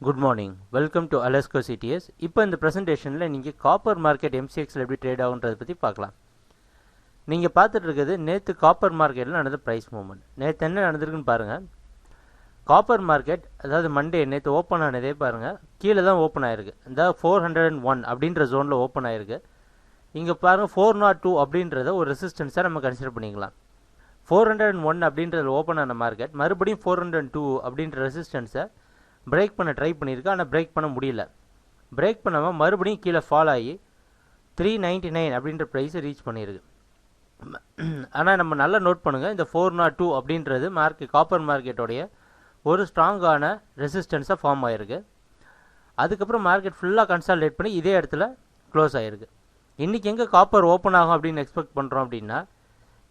Good morning. Welcome to Alasco CTS. இப்போ இந்த ப்ரெசன்டேஷனில் நீங்கள் காப்பர் மார்க்கெட் MCXல எப்படி ட்ரேட் ஆகுன்றதை பற்றி பார்க்கலாம். நீங்கள் பார்த்துட்டு இருக்கிறது நேற்று காப்பர் மார்க்கெட்டில் நடந்த ப்ரைஸ் மூவ்மெண்ட். நேற்று என்ன நடந்திருக்குன்னு பாருங்கள். காப்பர் மார்க்கெட் அதாவது மண்டே நேற்று ஓப்பன் ஆனதே பாருங்கள், கீழே தான் ஓப்பன் ஆயிருக்கு. இந்த 401 அப்படின்ற ஜோனில் ஓப்பன் ஆயிருக்கு. இங்கே பாருங்கள் 402 அப்படின்றத ஒரு ரெசிஸ்டன்ஸாக நம்ம கன்சிடர் பண்ணிக்கலாம். 401 அப்படின்றதில் ஓப்பன் ஆன மார்க்கெட் மறுபடியும் 402 அப்படின்ற ரெசிஸ்டன்ஸை பிரேக் பண்ண ட்ரை பண்ணியிருக்கு, ஆனால் பிரேக் பண்ண முடியல. பிரேக் பண்ணாமல் மறுபடியும் கீழே ஃபால் ஆகி 399 அப்படின்ற ப்ரைஸை ரீச் பண்ணியிருக்கு. ஆனால் நம்ம நல்லா நோட் பண்ணுங்கள், இந்த 402 அப்படின்றது காப்பர் மார்க்கெட்டோடைய ஒரு ஸ்ட்ராங்கான ரெசிஸ்டன்ஸாக ஃபார்ம் ஆகிருக்கு. அதுக்கப்புறம் மார்க்கெட் ஃபுல்லாக கன்சாலிடேட் பண்ணி இதே இடத்துல க்ளோஸ் ஆகிருக்கு. இன்றைக்கி எங்கே காப்பர் ஓப்பன் ஆகும் அப்படின்னு எக்ஸ்பெக்ட் பண்ணுறோம் அப்படின்னா,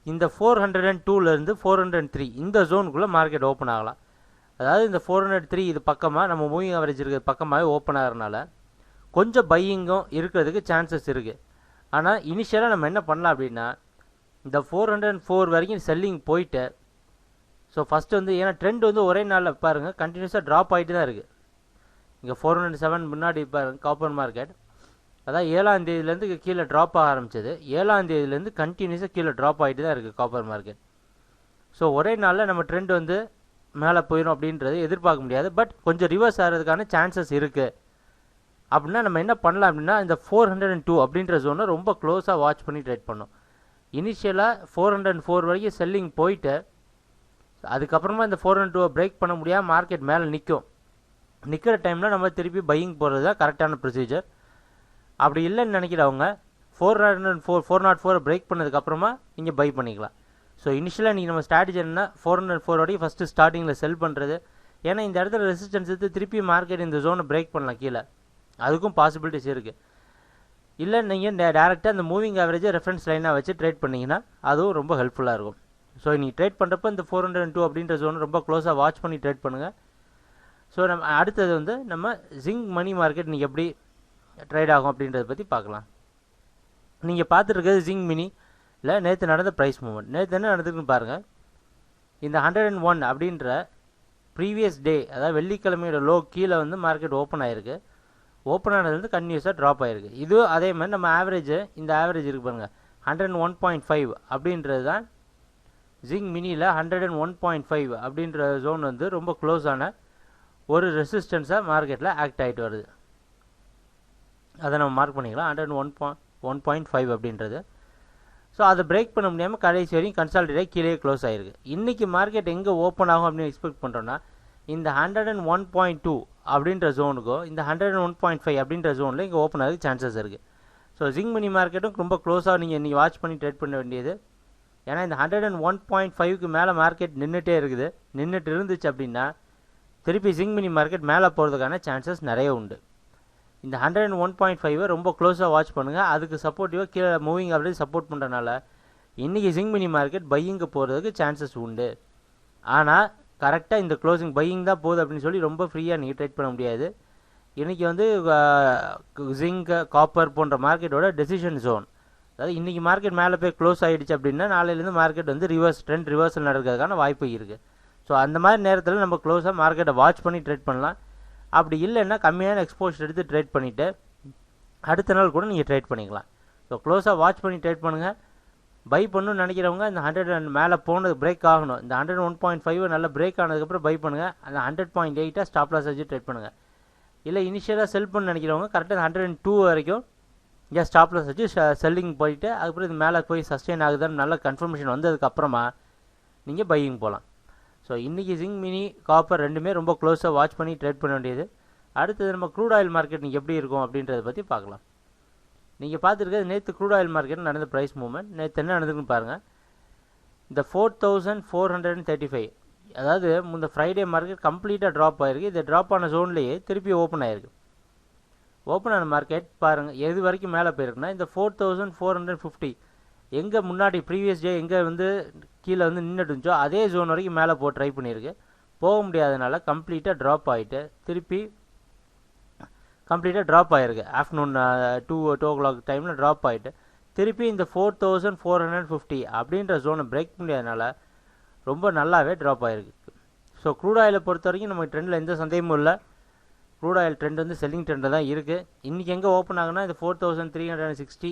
இந்த 402லேருந்து 403 இந்த ஜோனுக்குள்ளே மார்க்கெட் ஓப்பன் ஆகலாம். அதாவது இந்த 403 இது பக்கமாக நம்ம மூவிங் ஆவரேஜ் இருக்கிற பக்கமாகவே ஓப்பன் ஆகிறனால கொஞ்சம் பையிங்கும் இருக்கிறதுக்கு சான்சஸ் இருக்குது. ஆனால் இனிஷியலாக நம்ம என்ன பண்ணலாம் அப்படின்னா, இந்த 404 வரைக்கும் செல்லிங் போயிட்டு, ஸோ ஃபஸ்ட்டு வந்து ஏன்னா ட்ரெண்ட் வந்து ஒரே நாளில் பாருங்கள் கண்டினியூஸாக ட்ராப் ஆகிட்டு தான் இருக்குது. இங்கே 407 முன்னாடி பாருங்கள் காப்பர் மார்க்கெட், அதாவது 7ஆம் தேதியிலேருந்து கீழே ட்ராப் ஆக ஆரம்பிச்சது. 7ஆம் தேதியிலேருந்து கண்டினியூஸாக கீழே ட்ராப் ஆகிட்டு தான் இருக்குது காப்பர் மார்க்கெட். ஸோ ஒரே நாளில் நம்ம ட்ரெண்ட் வந்து மேலே போயிடும் அப்படின்றது எதிர்பார்க்க முடியாது. பட் கொஞ்சம் ரிவர்ஸ் ஆகிறதுக்கான சான்சஸ் இருக்குது. அப்படின்னா நம்ம என்ன பண்ணலாம் அப்படின்னா, இந்த 402 அப்படின்ற ஜோனை ரொம்ப க்ளோஸாக வாட்ச் பண்ணி ட்ரேட் பண்ணோம். இனிஷியலாக 404 வரைக்கும் செல்லிங் போயிட்டு அதுக்கப்புறமா இந்த 402 பிரேக் பண்ண முடியாமல் மார்க்கெட் மேலே நிற்கிற டைமில் நம்ம திருப்பி பையிங் போகிறது தான் கரெக்டான ப்ரொசீஜர். அப்படி இல்லைன்னு நினைக்கிறவங்க 404 பிரேக் பண்ணதுக்கப்புறமா நீங்கள் பை பண்ணிக்கலாம். ஸோ இனிஷியலாக நீங்கள் நம்ம ஸ்ட்ராட்டஜி என்ன 404 ஃபஸ்ட்டு ஸ்டார்டிங்கில் செல் பண்ணுறது. ஏன்னா இந்த இடத்துல ரெசிஸ்டன்ஸ் எடுத்து திருப்பி மார்க்கெட் இந்த ஜோனை பிரேக் பண்ணலாம் கீழே, அதுக்கும் பாசிபிலிட்டிஸ் இருக்குது. இல்லை நீங்கள் டேரெக்டாக அந்த மூவிங் ஆவரேஜை ரெஃபரன்ஸ் லைனாக வச்சு ட்ரேட் பண்ணிங்கன்னா அதுவும் ரொம்ப ஹெல்ப்ஃபுல்லாக இருக்கும். ஸோ நீங்கள் ட்ரேட் பண்ணுறப்ப இந்த 402 அப்படின்ற ஜோனை ரொம்ப க்ளோஸாக வாட்ச் பண்ணி ட்ரேட் பண்ணுங்கள். ஸோ நம்ம அடுத்தது வந்து நம்ம ஜிங்க் மணி மார்க்கெட் நீங்கள் எப்படி ட்ரேட் ஆகும் அப்படின்றத பற்றி பார்க்கலாம். நீங்கள் பார்த்துருக்கிறது ஜிங்க் மினி இல்லை நேற்று நடந்த ப்ரைஸ் மூவ்மெண்ட். நேற்று என்ன நடந்திருக்குன்னு பாருங்கள். இந்த 101 அப்படின்ற ப்ரீவியஸ் டே அதாவது வெள்ளிக்கிழமையோட லோ கீழே வந்து மார்க்கெட் ஓப்பன் ஆகிருக்கு. ஓப்பன் ஆனதுலேருந்து கன்டினியூஸாக ட்ராப் ஆகிருக்கு. இது அதே மாதிரி நம்ம ஆவரேஜ் இந்த ஆவரேஜ் இருக்குது பாருங்கள் 101.5 அப்படின்றது தான் ஜிங்க் மினியில் 101.5 அப்படின்ற ஜோன் வந்து ரொம்ப க்ளோஸான ஒரு ரெசிஸ்டன்ஸாக மார்க்கெட்டில் ஆக்ட் ஆகிட்டு வருது. அதை நம்ம மார்க் பண்ணிக்கலாம் 101.5 அப்படின்றது. ஸோ அதை பிரேக் பண்ண முடியாமல் கடைசி வரையும் கன்சாலிடேட் கீழே க்ளோஸ் ஆகிருக்கு. இன்றைக்கி மார்க்கெட் எங்கே ஓப்பன் ஆகும் அப்படின்னு எக்ஸ்பெக்ட் பண்ணுறோன்னா, இந்த 101.2 அப்படின்ற ஜோனுக்கோ இந்த 101.5 அப்படின்ற ஜோனில் இங்கே ஓப்பன் ஆகிறதுக்கு சான்சஸ் இருக்குது. ஸோ ஜிங்க் மணி மார்க்கெட்டும் ரொம்ப க்ளோஸாக நீங்கள் இன்றைக்கி வாட்ச் பண்ணி ட்ரேட் பண்ண வேண்டியது. ஏன்னா இந்த 101.5க்கு மேலே மார்க்கெட் நின்றுட்டே இருக்குது. நின்றுட்டு இருந்துச்சு அப்படின்னா திருப்பி ஜிங்க் மணி மார்க்கெட் மேலே போகிறதுக்கான சான்சஸ் நிறைய உண்டு. இந்த 101.5 ரொம்ப க்ளோஸாக வாட்ச் பண்ணுங்கள். அதுக்கு சப்போர்ட்டிவாக கீழே மூவிங் ஆவரேஜ் சப்போர்ட் பண்ணுறனால இன்றைக்கி ஜிங்க் மினி மார்க்கெட் பையிங்கு போகிறதுக்கு சான்சஸ் உண்டு. ஆனால் கரெக்டாக இந்த க்ளோசிங் பையிங் தான் போகுது அப்படின்னு சொல்லி ரொம்ப ஃப்ரீயாக நீங்கள் ட்ரேட் பண்ண முடியாது. இன்றைக்கி வந்து ஜிங்க் காப்பர் போன்ற மார்க்கெட்டோட டெசிஷன் ஜோன், அதாவது இன்றைக்கி மார்க்கெட் மேலே போய் க்ளோஸ் ஆகிடுச்சு அப்படின்னா நாளையிலேருந்து மார்க்கெட் வந்து ட்ரெண்ட் ரிவர்சல் நடக்கிறதுக்கான வாய்ப்பு இருக்குது. ஸோ அந்த மாதிரி நேரத்தில் நம்ம க்ளோஸாக மார்க்கெட்டை வாட்ச் பண்ணி ட்ரேட் பண்ணலாம். அப்படி இல்லைன்னா கம்மியான எக்ஸ்போஷர் எடுத்து ட்ரேட் பண்ணிவிட்டு அடுத்த நாள் கூட நீங்கள் ட்ரேட் பண்ணிக்கலாம். ஸோ க்ளோஸாக வாட்ச் பண்ணி ட்ரேட் பண்ணுங்கள். பை பண்ணணும்னு நினைக்கிறவங்க இந்த 100 மேலே போனது பிரேக் ஆகணும். இந்த 101.5 நல்லா பிரேக் ஆனதுக்கப்புறம் பை பண்ணுங்கள். அந்த 100.8 ஸ்டாப் லாஸ் வச்சு ட்ரேட் பண்ணுங்கள். இல்லை இனிஷியலாக செல் பண்ண நினைக்கிறவங்க கரெக்டாக 102 வரைக்கும் ஸ்டாப் லாஸ் வச்சு செல்லிங் போயிட்டு அதுக்கப்புறம் இது மேலே போய் சஸ்டெயின் ஆகுதுன்னு நல்ல கன்ஃபர்மேஷன் வந்ததுக்கப்புறமா நீங்கள் பையிங் போகலாம். ஸோ இன்றைக்கி ஜிங்க் மினி காப்பர் ரெண்டுமே ரொம்ப க்ளோஸாக வாட்ச் பண்ணி ட்ரேட் பண்ண வேண்டியது. அடுத்தது நம்ம க்ரூட் ஆயில் மார்க்கெட் நீங்கள் எப்படி இருக்கும் அப்படின்றத பற்றி பார்க்கலாம். நீங்கள் பார்த்துருக்கிறது நேற்று க்ரூட் ஆயில் மார்க்கெட் நடந்த ப்ரைஸ் மூவ்மெண்ட். நேற்று என்ன நடந்துக்குன்னு பாருங்கள். இந்த 4435 அதாவது இந்த ஃப்ரைடே மார்க்கெட் கம்ப்ளீட்டாக ட்ராப் ஆகிருக்கு. இந்த ட்ராப் ஆன ஜோன்லேயே திருப்பி ஓப்பன் ஆகிருக்கு. ஓப்பன் ஆன மார்க்கெட் பாருங்கள் எது வரைக்கும் மேலே போயிருக்குன்னா இந்த 4450 எங்கே முன்னாடி ப்ரீவியஸ் டே எங்கே வந்து கீழே வந்து நின்றுட்டு இருந்துச்சோ அதே ஜோன் வரைக்கும் மேலே ட்ரை பண்ணியிருக்கு. போக முடியாதனால கம்ப்ளீட்டாக ட்ராப் ஆகிட்டு திருப்பி கம்ப்ளீட்டாக ட்ராப் ஆகிருக்கு. ஆஃப்டர்நூன் 2 o'clock டைமில் ட்ராப் ஆகிட்டு திருப்பி இந்த 4450 அப்படின்ற ஜோனை பிரேக் முடியாதனால ரொம்ப நல்லாவே ட்ராப் ஆகிருக்கு. ஸோ க்ரூட் ஆயிலை பொறுத்த வரைக்கும் நமக்கு ட்ரெண்டில் எந்த சந்தேகமும் இல்லை. க்ரூட் ஆயில் ட்ரெண்ட் வந்து செல்லிங் ட்ரெண்டில் தான் இருக்குது. இன்றைக்கி எங்கே ஓப்பன் ஆகுனா இது 4360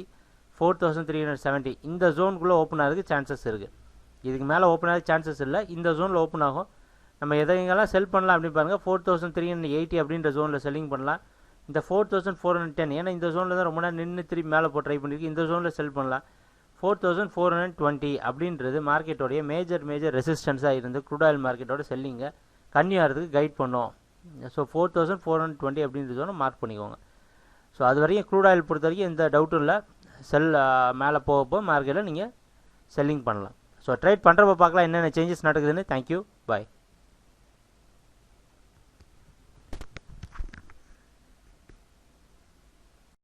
4370 இந்த ஜோனுக்குள்ளே ஓப்பன் ஆகிறதுக்கு சான்சஸ் இருக்குது. இதுக்கு மேலே ஓப்பன் ஆக சான்சஸ் இல்லை, இந்த ஜோனில் ஓப்பன் ஆகும். நம்ம எதையெல்லாம் செல் பண்ணலாம் அப்படின்னு பாருங்கள். 4380 அப்படின்ற ஜோனில் செல்லிங் பண்ணலாம். இந்த 4410 ஏன்னா இந்த ஜோனில் தான் ரொம்ப நேரம் நின்று திருப்பி மேலே போய் ட்ரை பண்ணியிருக்கு, இந்த ஜோனில் செல் பண்ணலாம். 4420 அப்படின்றது மார்க்கெட்டோடைய மேஜர் ரெசிஸ்டன்ஸாக இருந்து க்ரூட் ஆயில் மார்க்கெட்டோட செல்லிங்கை கன்னியூ ஆகிறதுக்கு கைட் பண்ணோம். ஸோ 4420 அப்படின்ற ஜோனை மார்க் பண்ணிக்கோங்க. ஸோ அது வரைக்கும் க்ரூட் ஆயில் பொறுத்த வரைக்கும் எந்த டவுட்டும் இல்லை. மேலே போகப்போ மார்க்கெட்டில் நீங்கள் செல்லிங் பண்ணலாம். ஸோ ட்ரேட் பண்ணுறப்ப பார்க்கலாம் என்னென்ன சேஞ்சஸ் நடக்குதுன்னு. தேங்க்யூ, பாய்.